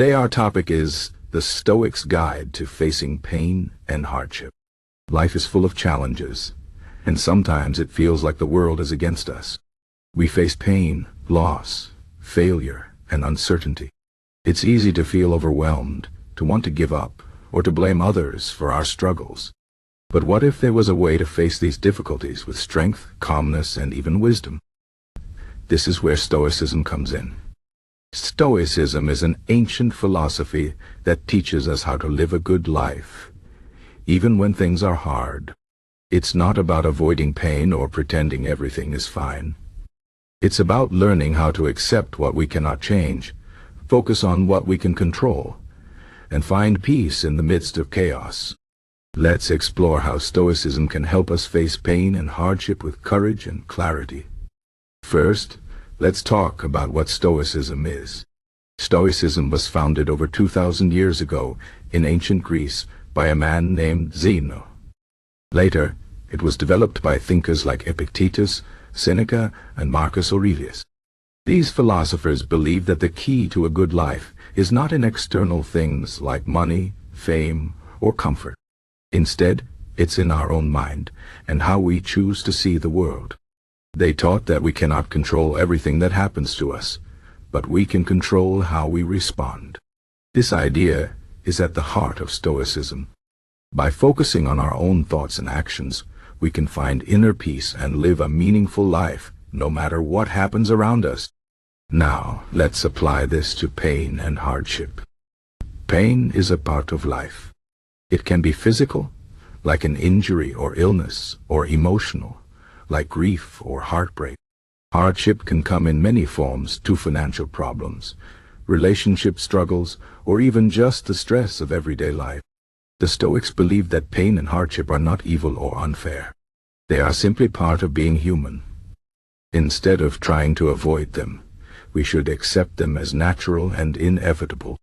Today our topic is the Stoics' Guide to Facing Pain and Hardship. Life is full of challenges, and sometimes it feels like the world is against us. We face pain, loss, failure, and uncertainty. It's easy to feel overwhelmed, to want to give up, or to blame others for our struggles. But what if there was a way to face these difficulties with strength, calmness, and even wisdom? This is where Stoicism comes in. Stoicism is an ancient philosophy that teaches us how to live a good life, even when things are hard. It's not about avoiding pain or pretending everything is fine. It's about learning how to accept what we cannot change, focus on what we can control, and find peace in the midst of chaos. Let's explore how Stoicism can help us face pain and hardship with courage and clarity. First, let's talk about what Stoicism is. Stoicism was founded over 2,000 years ago in ancient Greece by a man named Zeno. Later, it was developed by thinkers like Epictetus, Seneca, and Marcus Aurelius. These philosophers believed that the key to a good life is not in external things like money, fame, or comfort. Instead, it's in our own mind and how we choose to see the world. They taught that we cannot control everything that happens to us, but we can control how we respond. This idea is at the heart of Stoicism. By focusing on our own thoughts and actions, we can find inner peace and live a meaningful life, no matter what happens around us. Now, let's apply this to pain and hardship. Pain is a part of life. It can be physical, like an injury or illness, or emotional, like grief or heartbreak. Hardship can come in many forms too: financial problems, relationship struggles, or even just the stress of everyday life. The Stoics believe that pain and hardship are not evil or unfair. They are simply part of being human. Instead of trying to avoid them, we should accept them as natural and inevitable.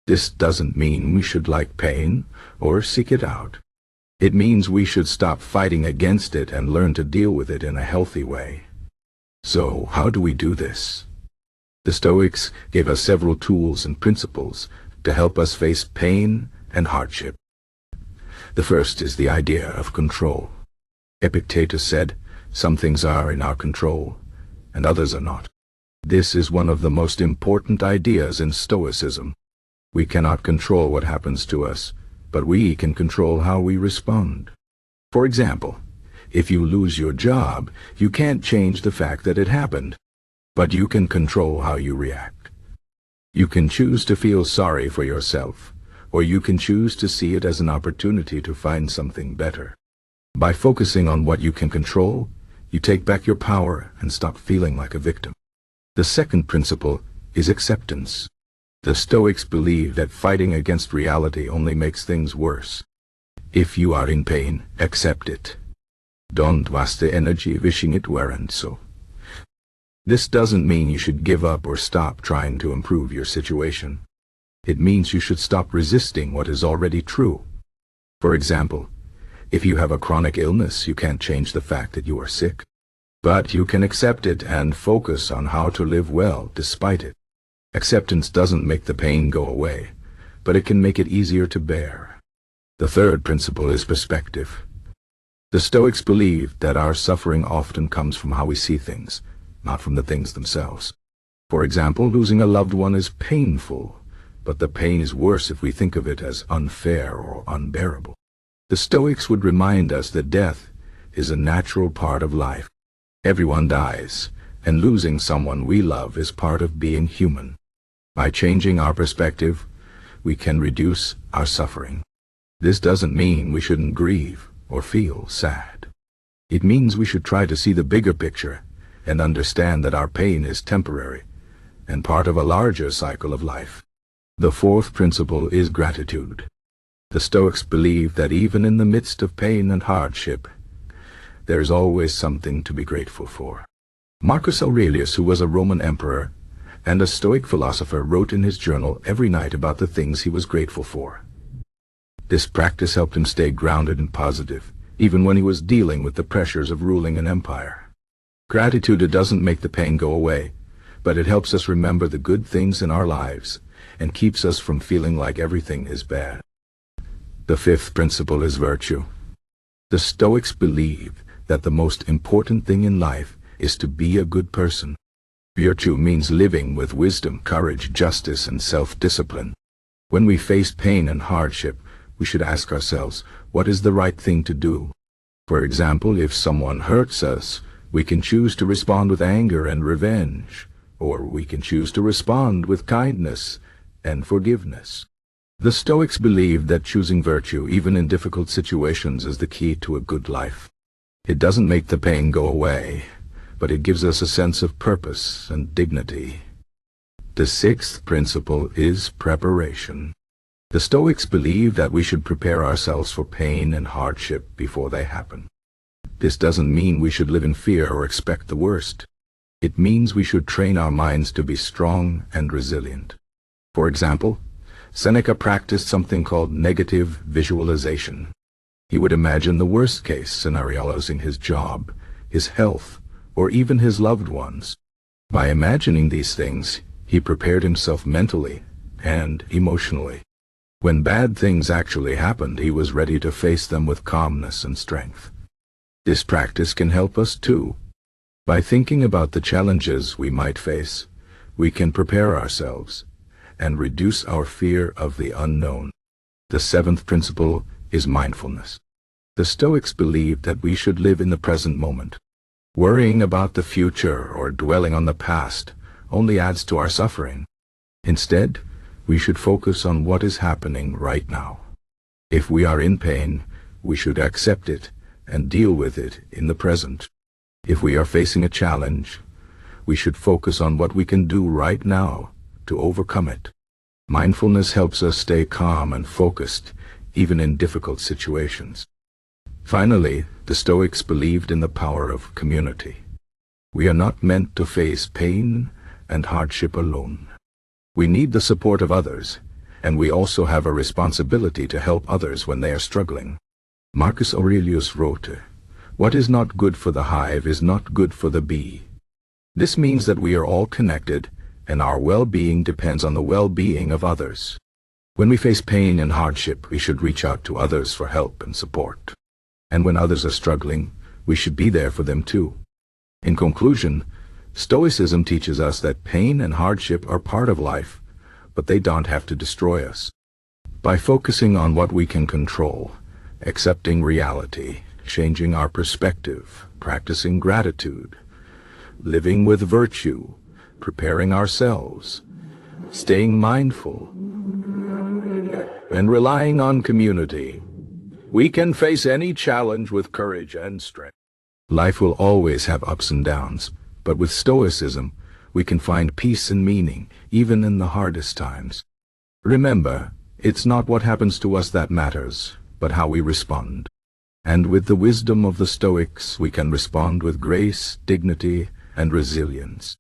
This doesn't mean we should like pain or seek it out. It means we should stop fighting against it and learn to deal with it in a healthy way. So, how do we do this? The Stoics gave us several tools and principles to help us face pain and hardship. The first is the idea of control. Epictetus said, "Some things are in our control, and others are not." This is one of the most important ideas in Stoicism. We cannot control what happens to us, but we can control how we respond. For example, if you lose your job, you can't change the fact that it happened, but you can control how you react. You can choose to feel sorry for yourself, or you can choose to see it as an opportunity to find something better. By focusing on what you can control, you take back your power and stop feeling like a victim. The second principle is acceptance. The Stoics believe that fighting against reality only makes things worse. If you are in pain, accept it. Don't waste the energy wishing it weren't so. This doesn't mean you should give up or stop trying to improve your situation. It means you should stop resisting what is already true. For example, if you have a chronic illness, you can't change the fact that you are sick. But you can accept it and focus on how to live well despite it. Acceptance doesn't make the pain go away, but it can make it easier to bear. The third principle is perspective. The Stoics believe that our suffering often comes from how we see things, not from the things themselves. For example, losing a loved one is painful, but the pain is worse if we think of it as unfair or unbearable. The Stoics would remind us that death is a natural part of life. Everyone dies, and losing someone we love is part of being human. By changing our perspective, we can reduce our suffering. This doesn't mean we shouldn't grieve or feel sad. It means we should try to see the bigger picture and understand that our pain is temporary and part of a larger cycle of life. The fourth principle is gratitude. The Stoics believe that even in the midst of pain and hardship, there is always something to be grateful for. Marcus Aurelius, who was a Roman emperor and a Stoic philosopher, wrote in his journal every night about the things he was grateful for. This practice helped him stay grounded and positive, even when he was dealing with the pressures of ruling an empire. Gratitude doesn't make the pain go away, but it helps us remember the good things in our lives and keeps us from feeling like everything is bad. The fifth principle is virtue. The Stoics believe that the most important thing in life is to be a good person. Virtue means living with wisdom, courage, justice, and self-discipline. When we face pain and hardship, we should ask ourselves, what is the right thing to do? For example, if someone hurts us, we can choose to respond with anger and revenge, or we can choose to respond with kindness and forgiveness. The Stoics believed that choosing virtue, even in difficult situations, is the key to a good life. It doesn't make the pain go away, but it gives us a sense of purpose and dignity. The sixth principle is preparation. The Stoics believe that we should prepare ourselves for pain and hardship before they happen. This doesn't mean we should live in fear or expect the worst. It means we should train our minds to be strong and resilient. For example, Seneca practiced something called negative visualization. He would imagine the worst-case scenarios in his job, his health, or even his loved ones. By imagining these things, he prepared himself mentally and emotionally. When bad things actually happened, he was ready to face them with calmness and strength. This practice can help us too. By thinking about the challenges we might face, we can prepare ourselves and reduce our fear of the unknown. The seventh principle is mindfulness. The Stoics believe that we should live in the present moment. Worrying about the future or dwelling on the past only adds to our suffering. Instead, we should focus on what is happening right now. If we are in pain, we should accept it and deal with it in the present. If we are facing a challenge, we should focus on what we can do right now to overcome it. Mindfulness helps us stay calm and focused, even in difficult situations. Finally, the Stoics believed in the power of community. We are not meant to face pain and hardship alone. We need the support of others, and we also have a responsibility to help others when they are struggling. Marcus Aurelius wrote, "What is not good for the hive is not good for the bee." This means that we are all connected, and our well-being depends on the well-being of others. When we face pain and hardship, we should reach out to others for help and support. And when others are struggling, we should be there for them too. In conclusion, Stoicism teaches us that pain and hardship are part of life, but they don't have to destroy us. By focusing on what we can control, accepting reality, changing our perspective, practicing gratitude, living with virtue, preparing ourselves, staying mindful, and relying on community, we can face any challenge with courage and strength. Life will always have ups and downs, but with Stoicism, we can find peace and meaning, even in the hardest times. Remember, it's not what happens to us that matters, but how we respond. And with the wisdom of the Stoics, we can respond with grace, dignity, and resilience.